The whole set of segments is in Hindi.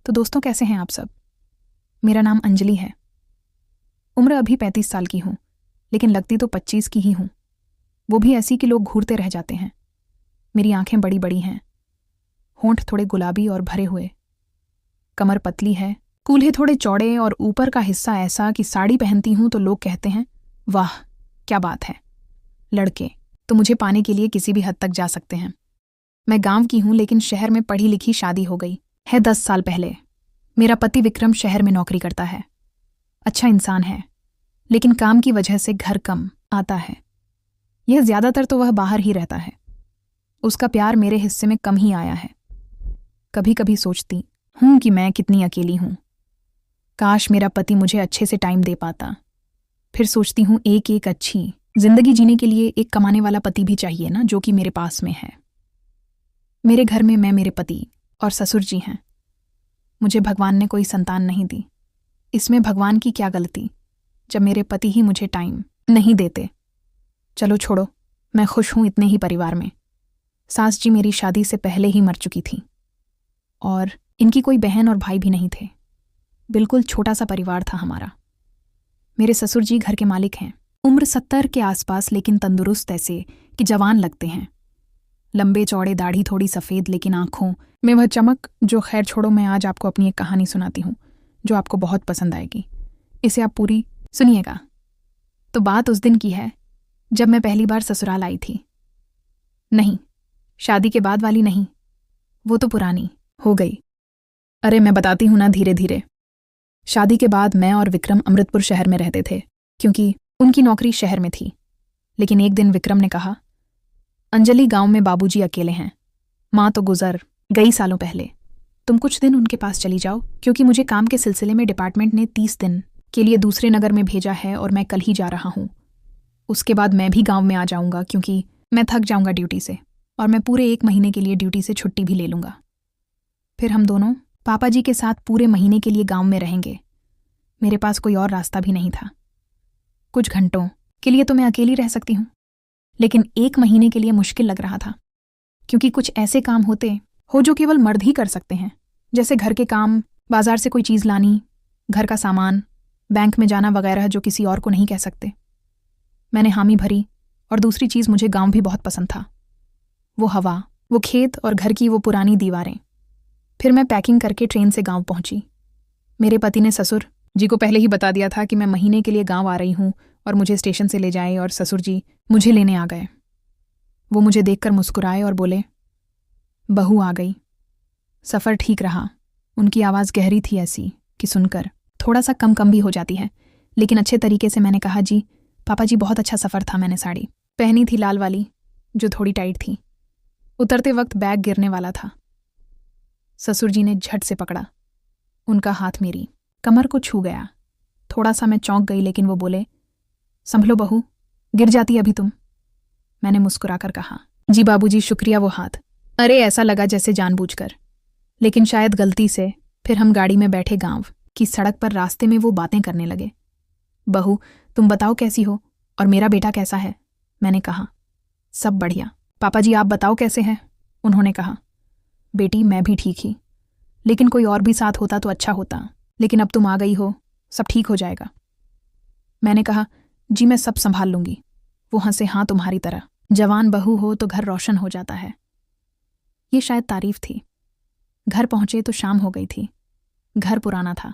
तो दोस्तों, कैसे हैं आप सब? मेरा नाम अंजलि है। उम्र अभी 35 साल की हूँ, लेकिन लगती तो 25 की ही हूँ। वो भी ऐसी कि लोग घूरते रह जाते हैं। मेरी आंखें बड़ी बड़ी हैं, होंठ थोड़े गुलाबी और भरे हुए, कमर पतली है, कूल्हे थोड़े चौड़े और ऊपर का हिस्सा ऐसा कि साड़ी पहनती हूँ तो लोग कहते हैं, वाह क्या बात है। लड़के तो मुझे पाने के लिए किसी भी हद तक जा सकते हैं। मैं गांव की हूँ, लेकिन शहर में पढ़ी लिखी शादी हो गई है 10 साल पहले। मेरा पति विक्रम शहर में नौकरी करता है। अच्छा इंसान है, लेकिन काम की वजह से घर कम आता है। यह ज्यादातर तो वह बाहर ही रहता है। उसका प्यार मेरे हिस्से में कम ही आया है। कभी कभी सोचती हूँ कि मैं कितनी अकेली हूँ। काश मेरा पति मुझे अच्छे से टाइम दे पाता। फिर सोचती हूँ एक एक अच्छी जिंदगी जीने के लिए एक कमाने वाला पति भी चाहिए ना, जो कि मेरे पास में है। मेरे घर में मैं, मेरे पति और ससुर जी हैं। मुझे भगवान ने कोई संतान नहीं दी। इसमें भगवान की क्या गलती, जब मेरे पति ही मुझे टाइम नहीं देते। चलो छोड़ो, मैं खुश हूं इतने ही परिवार में। सास जी मेरी शादी से पहले ही मर चुकी थी और इनकी कोई बहन और भाई भी नहीं थे। बिल्कुल छोटा सा परिवार था हमारा। मेरे ससुर जी घर के मालिक हैं। उम्र 70 के आसपास, लेकिन तंदुरुस्त ऐसे कि जवान लगते हैं। लंबे चौड़े, दाढ़ी थोड़ी सफ़ेद, लेकिन आंखों में वह चमक जो, खैर छोड़ो, मैं आज आपको अपनी एक कहानी सुनाती हूँ जो आपको बहुत पसंद आएगी। इसे आप पूरी सुनिएगा। तो बात उस दिन की है जब मैं पहली बार ससुराल आई थी। नहीं, शादी के बाद वाली नहीं, वो तो पुरानी हो गई। अरे मैं बताती हूँ ना, धीरे धीरे। शादी के बाद मैं और विक्रम अमृतपुर शहर में रहते थे, क्योंकि उनकी नौकरी शहर में थी। लेकिन एक दिन विक्रम ने कहा, अंजलि, गांव में बाबूजी अकेले हैं। माँ तो गुजर गई सालों पहले। तुम कुछ दिन उनके पास चली जाओ, क्योंकि मुझे काम के सिलसिले में डिपार्टमेंट ने 30 दिन के लिए दूसरे नगर में भेजा है और मैं कल ही जा रहा हूँ। उसके बाद मैं भी गांव में आ जाऊंगा, क्योंकि मैं थक जाऊंगा ड्यूटी से, और मैं पूरे 1 महीने के लिए ड्यूटी से छुट्टी भी ले लूंगा। फिर हम दोनों पापा जी के साथ पूरे महीने के लिए गांव में रहेंगे। मेरे पास कोई और रास्ता भी नहीं था। कुछ घंटों के लिए तो मैं अकेली रह सकती हूँ, लेकिन 1 महीने के लिए मुश्किल लग रहा था, क्योंकि कुछ ऐसे काम होते हो जो केवल मर्द ही कर सकते हैं, जैसे घर के काम, बाजार से कोई चीज़ लानी, घर का सामान, बैंक में जाना वगैरह, जो किसी और को नहीं कह सकते। मैंने हामी भरी, और दूसरी चीज़, मुझे गांव भी बहुत पसंद था। वो हवा, वो खेत और घर की वो पुरानी दीवारें। फिर मैं पैकिंग करके ट्रेन से गांव पहुंची। मेरे पति ने ससुर जी को पहले ही बता दिया था कि मैं महीने के लिए गांव आ रही हूँ और मुझे स्टेशन से ले जाए, और ससुर जी मुझे लेने आ गए। वो मुझे देखकर मुस्कुराए और बोले, बहू आ गई। सफ़र ठीक रहा। उनकी आवाज़ गहरी थी, ऐसी कि सुनकर थोड़ा सा कम भी हो जाती है, लेकिन अच्छे तरीके से मैंने कहा, जी पापा जी, बहुत अच्छा सफ़र था। मैंने साड़ी पहनी थी, लाल वाली, जो थोड़ी टाइट थी। उतरते वक्त बैग गिरने वाला था। ससुर जी ने झट से पकड़ा। उनका हाथ मेरी कमर को छू गया। थोड़ा सा मैं चौंक गई, लेकिन वो बोले, संभलो बहू, गिर जाती अभी तुम। मैंने मुस्कुराकर कहा, जी बाबूजी, शुक्रिया। वो हाथ, अरे ऐसा लगा जैसे जानबूझकर, लेकिन शायद गलती से। फिर हम गाड़ी में बैठे। गांव की सड़क पर रास्ते में वो बातें करने लगे। बहू, तुम बताओ कैसी हो, और मेरा बेटा कैसा है? मैंने कहा, सब बढ़िया। पापा जी आप बताओ कैसे हैं? उन्होंने कहा, बेटी मैं भी ठीक ही, लेकिन कोई और भी साथ होता तो अच्छा होता, लेकिन अब तुम आ गई हो, सब ठीक हो जाएगा। मैंने कहा, जी मैं सब संभाल लूंगी। वो हंसे, हाँ तुम्हारी तरह। जवान बहू हो तो घर रोशन हो जाता है। ये शायद तारीफ थी। घर पहुंचे तो शाम हो गई थी। घर पुराना था,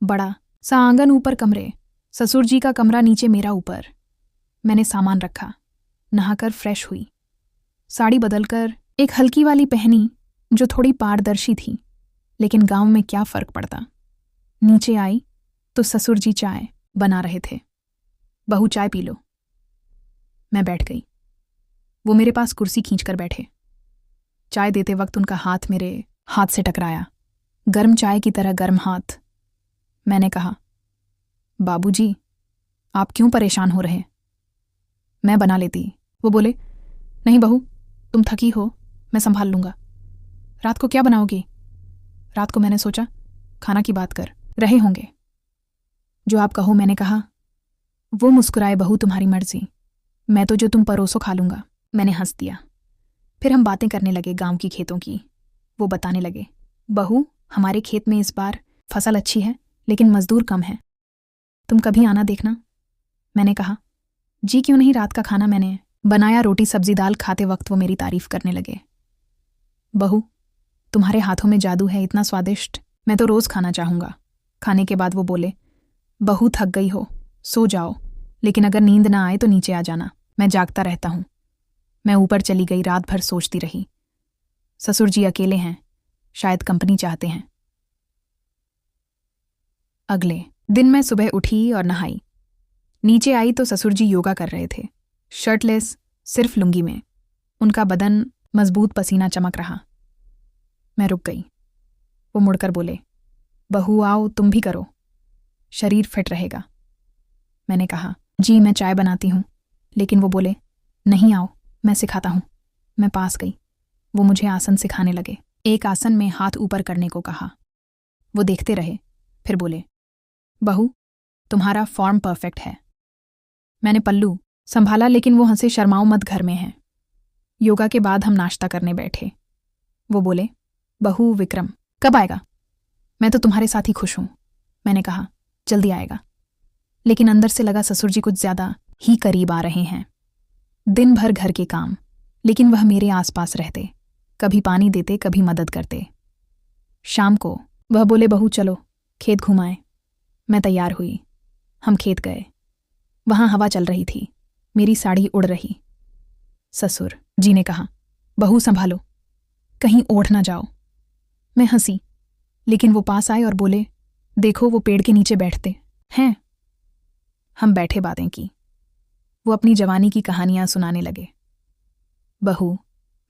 बड़ा सा आंगन, ऊपर कमरे, ससुर जी का कमरा नीचे, मेरा ऊपर। मैंने सामान रखा, नहाकर फ्रेश हुई, साड़ी बदलकर एक हल्की वाली पहनी जो थोड़ी पारदर्शी थी, लेकिन गांव में क्या फर्क पड़ता। नीचे आई तो ससुर जी चाय बना रहे थे। बहू चाय पी लो। मैं बैठ गई। वो मेरे पास कुर्सी खींचकर बैठे। चाय देते वक्त उनका हाथ मेरे हाथ से टकराया, गर्म चाय की तरह गर्म हाथ। मैंने कहा, बाबूजी आप क्यों परेशान हो रहे? मैं बना लेती। वो बोले, नहीं बहू, तुम थकी हो, मैं संभाल लूंगा। रात को क्या बनाओगी? रात को मैंने सोचा खाना की बात कर रहे होंगे। जो आप कहो, मैंने कहा। वो मुस्कुराए, बहू तुम्हारी मर्जी, मैं तो जो तुम परोसो खा लूंगा। मैंने हंस दिया। फिर हम बातें करने लगे गांव की, खेतों की। वो बताने लगे, बहू हमारे खेत में इस बार फसल अच्छी है, लेकिन मजदूर कम है। तुम कभी आना देखना। मैंने कहा, जी क्यों नहीं। रात का खाना मैंने बनाया। रोटी सब्जी दाल खाते वक्त वो मेरी तारीफ करने लगे। बहू, तुम्हारे हाथों में जादू है, इतना स्वादिष्ट, मैं तो रोज खाना चाहूंगा। खाने के बाद वो बोले, बहू थक गई हो, सो जाओ, लेकिन अगर नींद ना आए तो नीचे आ जाना, मैं जागता रहता हूं। मैं ऊपर चली गई, रात भर सोचती रही। ससुर जी अकेले हैं, शायद कंपनी चाहते हैं। अगले दिन मैं सुबह उठी और नहाई। नीचे आई तो ससुर जी योगा कर रहे थे, शर्टलेस, सिर्फ लुंगी में। उनका बदन मजबूत, पसीना चमक रहा। मैं रुक गई। वो मुड़कर बोले, बहू आओ, तुम भी करो, शरीर फिट रहेगा। मैंने कहा, जी मैं चाय बनाती हूं। लेकिन वो बोले, नहीं आओ, मैं सिखाता हूं। मैं पास गई। वो मुझे आसन सिखाने लगे। एक आसन में हाथ ऊपर करने को कहा। वो देखते रहे, फिर बोले, बहू तुम्हारा फॉर्म परफेक्ट है। मैंने पल्लू संभाला, लेकिन वो हंसे, शर्माओ मत, घर में है। योगा के बाद हम नाश्ता करने बैठे। वो बोले, बहू विक्रम कब आएगा? मैं तो तुम्हारे साथ ही खुश हूं। मैंने कहा, जल्दी आएगा। लेकिन अंदर से लगा ससुर जी कुछ ज्यादा ही करीब आ रहे हैं। दिन भर घर के काम, लेकिन वह मेरे आसपास रहते, कभी पानी देते, कभी मदद करते। शाम को वह बोले, बहू चलो खेत घुमाएं। मैं तैयार हुई। हम खेत गए। वहां हवा चल रही थी, मेरी साड़ी उड़ रही। ससुर जी ने कहा, बहू संभालो, कहीं ओढ़ ना जाओ। मैं हंसी, लेकिन वो पास आए और बोले, देखो वो पेड़ के नीचे बैठते हैं। हम बैठे, बातें की। वो अपनी जवानी की कहानियां सुनाने लगे। बहू,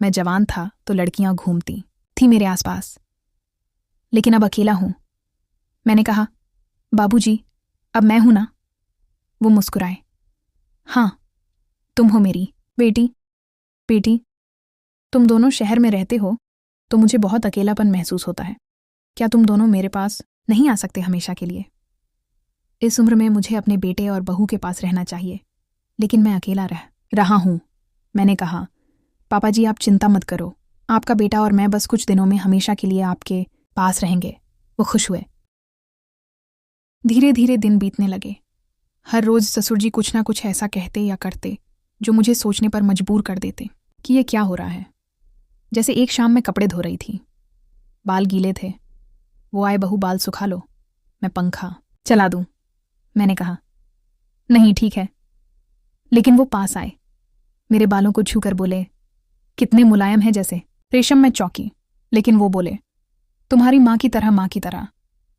मैं जवान था तो लड़कियां घूमती थी मेरे आसपास, लेकिन अब अकेला हूं। मैंने कहा, बाबूजी अब मैं हूं ना? वो मुस्कुराए, हाँ तुम हो मेरी बेटी। बेटी, तुम दोनों शहर में रहते हो तो मुझे बहुत अकेलापन महसूस होता है। क्या तुम दोनों मेरे पास नहीं आ सकते हमेशा के लिए? इस उम्र में मुझे अपने बेटे और बहू के पास रहना चाहिए, लेकिन मैं अकेला रहा हूं। मैंने कहा, पापा जी आप चिंता मत करो, आपका बेटा और मैं बस कुछ दिनों में हमेशा के लिए आपके पास रहेंगे। वो खुश हुए। धीरे धीरे दिन बीतने लगे। हर रोज ससुर जी कुछ ना कुछ ऐसा कहते या करते जो मुझे सोचने पर मजबूर कर देते कि ये क्या हो रहा है। जैसे एक शाम मैं कपड़े धो रही थी, बाल गीले थे। वो आए, बहू बाल सुखा लो, मैं पंखा चला दूं। मैंने कहा, नहीं ठीक है। लेकिन वो पास आए, मेरे बालों को छूकर बोले, कितने मुलायम है जैसे रेशम। में चौंकी, लेकिन वो बोले, तुम्हारी माँ की तरह, माँ की तरह।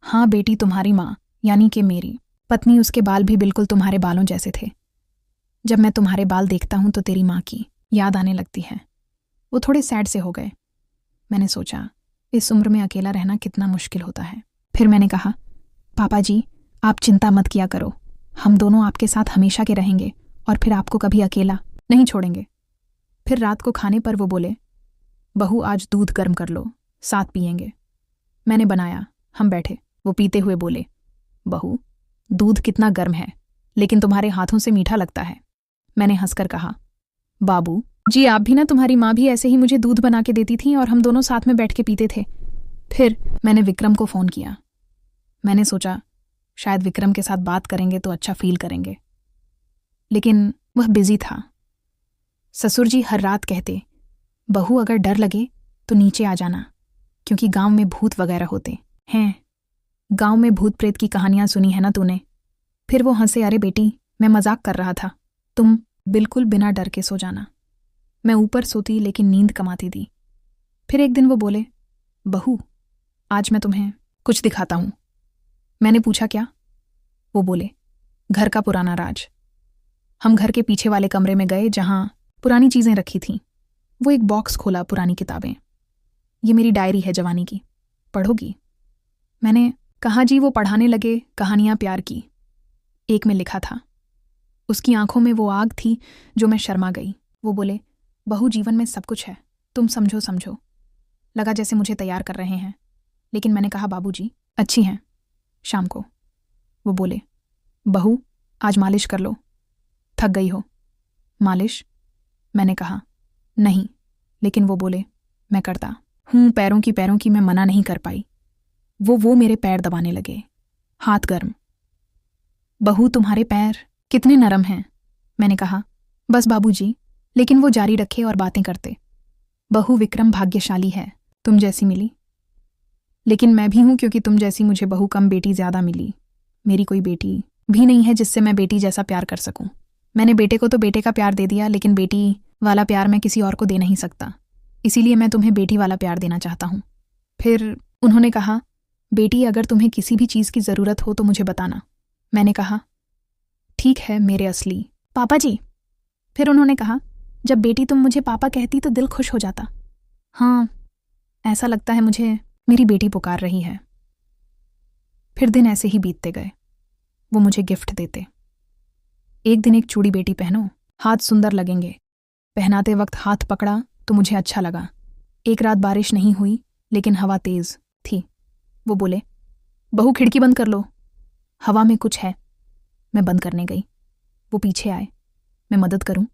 हाँ बेटी, तुम्हारी माँ यानी कि मेरी पत्नी, उसके बाल भी बिल्कुल तुम्हारे बालों जैसे थे। जब मैं तुम्हारे बाल देखता हूं तो तेरी माँ की याद आने लगती है। वो थोड़े सैड से हो गए। मैंने सोचा, इस उम्र में अकेला रहना कितना मुश्किल होता है। फिर मैंने कहा, पापा जी आप चिंता मत किया करो, हम दोनों आपके साथ हमेशा के रहेंगे और फिर आपको कभी अकेला नहीं छोड़ेंगे। फिर रात को खाने पर वो बोले, बहू आज दूध गर्म कर लो, साथ पिएंगे। मैंने बनाया, हम बैठे। वो पीते हुए बोले, बहू दूध कितना गर्म है, लेकिन तुम्हारे हाथों से मीठा लगता है। मैंने हंसकर कहा, बाबू जी आप भी ना, तुम्हारी माँ भी ऐसे ही मुझे दूध बना के देती थी और हम दोनों साथ में बैठ के पीते थे। फिर मैंने विक्रम को फ़ोन किया। मैंने सोचा शायद विक्रम के साथ बात करेंगे तो अच्छा फील करेंगे, लेकिन वह बिजी था। ससुर जी हर रात कहते, बहू अगर डर लगे तो नीचे आ जाना, क्योंकि गांव में भूत वगैरह होते हैं। गांव में भूत प्रेत की कहानियां सुनी है ना तूने? फिर वो हंसे, अरे बेटी मैं मजाक कर रहा था, तुम बिल्कुल बिना डर के सो जाना। मैं ऊपर सोती लेकिन नींद कमाती थी। फिर एक दिन वो बोले, बहू आज मैं तुम्हें कुछ दिखाता हूं। मैंने पूछा, क्या? वो बोले, घर का पुराना राज। हम घर के पीछे वाले कमरे में गए जहां पुरानी चीजें रखी थीं। वो एक बॉक्स खोला, पुरानी किताबें। ये मेरी डायरी है जवानी की, पढ़ोगी? मैंने कहा, जी। वो पढ़ाने लगे, कहानियां प्यार की। एक में लिखा था, उसकी आंखों में वो आग थी जो मैं शर्मा गई। वो बोले, बहू जीवन में सब कुछ है, तुम समझो समझो। लगा जैसे मुझे तैयार कर रहे हैं, लेकिन मैंने कहा, बाबूजी अच्छी हैं। शाम को वो बोले, बहू आज मालिश कर लो, थक गई हो। मालिश? मैंने कहा, नहीं। लेकिन वो बोले, मैं करता हूँ। पैरों की मैं मना नहीं कर पाई। वो मेरे पैर दबाने लगे, हाथ गर्म। बहू, तुम्हारे पैर कितने नरम हैं, मैंने कहा। बस बाबूजी। लेकिन वो जारी रखे और बातें करते। बहू, विक्रम भाग्यशाली है, तुम जैसी मिली। लेकिन मैं भी हूं, क्योंकि तुम जैसी मुझे बहू कम, बेटी ज्यादा मिली। मेरी कोई बेटी भी नहीं है जिससे मैं बेटी जैसा प्यार कर सकूं। मैंने बेटे को तो बेटे का प्यार दे दिया, लेकिन बेटी वाला प्यार मैं किसी और को दे नहीं सकता। इसीलिए मैं तुम्हें बेटी वाला प्यार देना चाहता हूं। फिर उन्होंने कहा, बेटी, अगर तुम्हें किसी भी चीज़ की ज़रूरत हो तो मुझे बताना। मैंने कहा, ठीक है मेरे असली पापा जी। फिर उन्होंने कहा, जब बेटी तुम मुझे पापा कहती तो दिल खुश हो जाता। हाँ, ऐसा लगता है मुझे मेरी बेटी पुकार रही है। फिर दिन ऐसे ही बीतते गए। वो मुझे गिफ्ट देते। एक दिन एक चूड़ी, बेटी पहनो, हाथ सुंदर लगेंगे। पहनाते वक्त हाथ पकड़ा तो मुझे अच्छा लगा। एक रात बारिश नहीं हुई, लेकिन हवा तेज थी। वो बोले, बहू खिड़की बंद कर लो, हवा में कुछ है। मैं बंद करने गई। वो पीछे आए, मैं मदद करूं?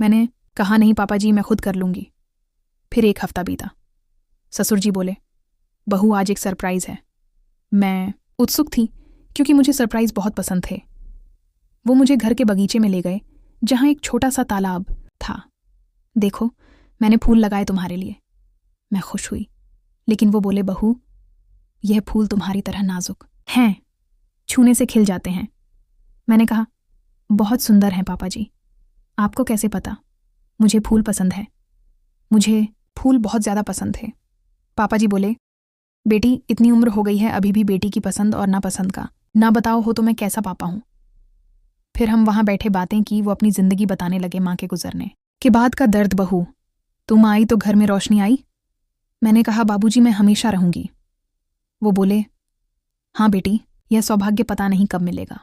मैंने कहा, नहीं पापा जी, मैं खुद कर लूंगी। फिर एक हफ्ता बीता। ससुर जी बोले, बहू आज एक सरप्राइज है। मैं उत्सुक थी, क्योंकि मुझे सरप्राइज बहुत पसंद थे। वो मुझे घर के बगीचे में ले गए, जहां एक छोटा सा तालाब था। देखो, मैंने फूल लगाए तुम्हारे लिए। मैं खुश हुई, लेकिन वो बोले, बहू, यह फूल तुम्हारी तरह नाजुक हैं, छूने से खिल जाते हैं। मैंने कहा, बहुत सुंदर हैं पापा जी। आपको कैसे पता? मुझे फूल पसंद है। मुझे फूल बहुत ज़्यादा पसंद थे। पापा जी बोले, बेटी, इतनी उम्र हो गई है, अभी भी बेटी की पसंद और नापसंद का ना बताओ हो तो मैं कैसा पापा हूं? फिर हम वहां बैठे बातें की। वो अपनी जिंदगी बताने लगे, माँ के गुजरने के बाद का दर्द। बहू, तुम आई तो घर में रोशनी आई। मैंने कहा, बाबूजी, मैं हमेशा रहूंगी। वो बोले, हाँ बेटी, यह सौभाग्य पता नहीं कब मिलेगा।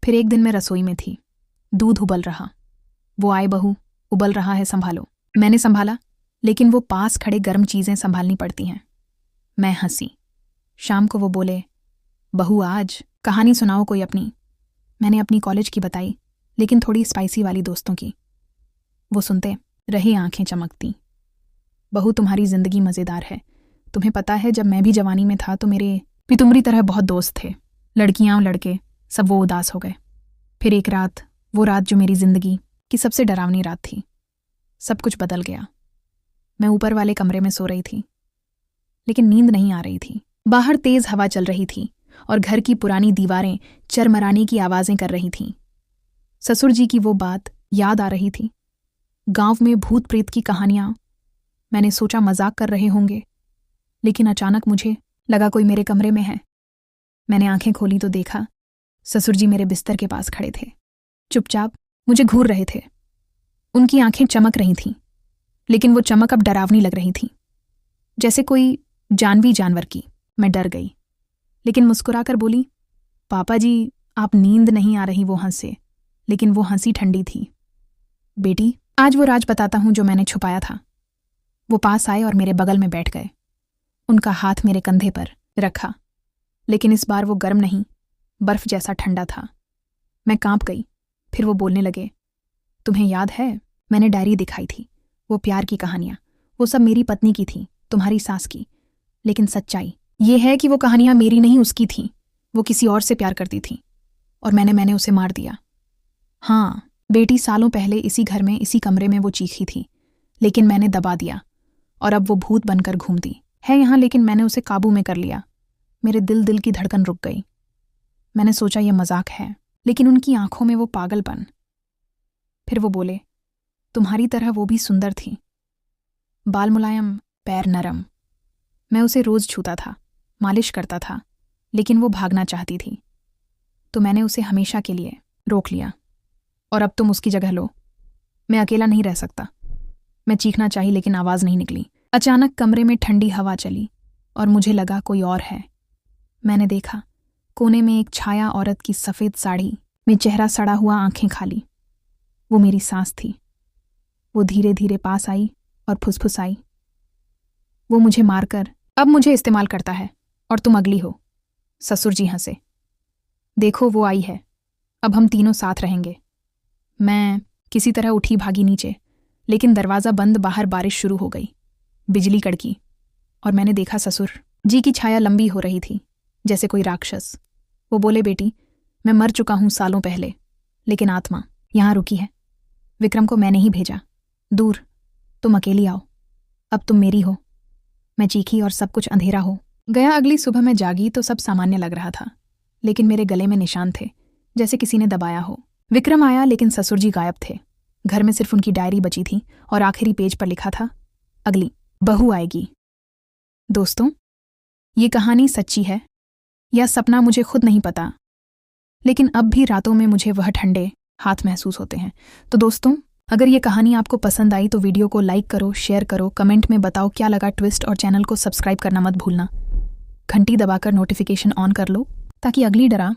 फिर एक दिन मैं रसोई में थी, दूध उबल रहा। वो आए, बहू, उबल रहा है, संभालो। मैंने संभाला, लेकिन वो पास खड़े गर्म चीजें संभालनी पड़ती हैं। मैं हंसी। शाम को वो बोले, बहू, आज कहानी सुनाओ कोई अपनी। मैंने अपनी कॉलेज की बताई, लेकिन थोड़ी स्पाइसी वाली दोस्तों की। वो सुनते रहे, आंखें चमकती। बहू, तुम्हारी जिंदगी मज़ेदार है। तुम्हें पता है, जब मैं भी जवानी में था तो मेरे भी तुम्हारी तरह बहुत दोस्त थे। लड़कियां और लड़के सब वो उदास हो गए। फिर एक रात, वो रात जो मेरी जिंदगी की सबसे डरावनी रात थी। सब कुछ बदल गया। मैं ऊपर वाले कमरे में सो रही थी, लेकिन नींद नहीं आ रही थी। बाहर तेज हवा चल रही थी और घर की पुरानी दीवारें चरमराने की आवाजें कर रही थीं। ससुर जी की वो बात याद आ रही थी, गांव में भूत प्रेत की कहानियां। मैंने सोचा मजाक कर रहे होंगे, लेकिन अचानक मुझे लगा कोई मेरे कमरे में है। मैंने आंखें खोली तो देखा, ससुर जी मेरे बिस्तर के पास खड़े थे, चुपचाप मुझे घूर रहे थे। उनकी आंखें चमक रही थीं, लेकिन वो चमक अब डरावनी लग रही थी, जैसे कोई जानवी जानवर की। मैं डर गई, लेकिन मुस्कुराकर बोली, पापा जी, आप नींद नहीं आ रही? वो हंसे, लेकिन वो हंसी ठंडी थी। बेटी, आज वो राज बताता हूं जो मैंने छुपाया था। वो पास आए और मेरे बगल में बैठ गए। उनका हाथ मेरे कंधे पर रखा, लेकिन इस बार वो गर्म नहीं, बर्फ जैसा ठंडा था। मैं कांप गई। फिर वो बोलने लगे, तुम्हें याद है, मैंने डायरी दिखाई थी, वो प्यार की कहानियां, वो सब मेरी पत्नी की थी, तुम्हारी सास की। लेकिन सच्चाई ये है कि वो कहानियां मेरी नहीं, उसकी थीं। वो किसी और से प्यार करती थी, और मैंने उसे मार दिया। हाँ बेटी, सालों पहले इसी घर में, इसी कमरे में वो चीखी थी, लेकिन मैंने दबा दिया, और अब वो भूत बनकर घूमती है यहाँ, लेकिन मैंने उसे काबू में कर लिया। मेरे दिल की धड़कन रुक गई। मैंने सोचा ये मजाक है, लेकिन उनकी आंखों में वो पागलपन। फिर वो बोले, तुम्हारी तरह वो भी सुंदर थी, बाल मुलायम, पैर नरम। मैं उसे रोज छूता था, मालिश करता था, लेकिन वो भागना चाहती थी, तो मैंने उसे हमेशा के लिए रोक लिया। और अब तुम उसकी जगह लो। मैं अकेला नहीं रह सकता। मैं चीखना चाही, लेकिन आवाज नहीं निकली। अचानक कमरे में ठंडी हवा चली और मुझे लगा कोई और है। मैंने देखा, कोने में एक छाया औरत की सफ़ेद साड़ी में चेहरा सड़ा हुआ, आंखें खाली। वो मेरी सास थी। वो धीरे धीरे पास आई और फुसफुसाई, वो मुझे मारकर अब मुझे इस्तेमाल करता है, और तुम अगली हो। ससुर जी हंसे। देखो, वो आई है, अब हम तीनों साथ रहेंगे। मैं किसी तरह उठी, भागी नीचे, लेकिन दरवाज़ा बंद, बाहर बारिश शुरू हो गई, बिजली कड़की, और मैंने देखा ससुर जी की छाया लंबी हो रही थी, जैसे कोई राक्षस। वो बोले, बेटी, मैं मर चुका हूं सालों पहले, लेकिन आत्मा यहां रुकी है। विक्रम को मैंने ही भेजा। दूर, तुम अकेली आओ, अब तुम मेरी हो। मैं चीखी और सब कुछ अंधेरा हो गया। अगली सुबह मैं जागी तो सब सामान्य लग रहा था, लेकिन मेरे गले में निशान थे, जैसे किसी ने दबाया हो। विक्रम आया, लेकिन ससुर जी गायब थे। घर में सिर्फ उनकी डायरी बची थी और आखिरी पेज पर लिखा था, अगली बहू आएगी। दोस्तों, ये कहानी सच्ची है या सपना मुझे खुद नहीं पता, लेकिन अब भी रातों में मुझे वह ठंडे हाथ महसूस होते हैं। तो दोस्तों, अगर ये कहानी आपको पसंद आई तो वीडियो को लाइक करो, शेयर करो, कमेंट में बताओ क्या लगा ट्विस्ट, और चैनल को सब्सक्राइब करना मत भूलना। घंटी दबाकर नोटिफिकेशन ऑन कर लो ताकि अगली डरा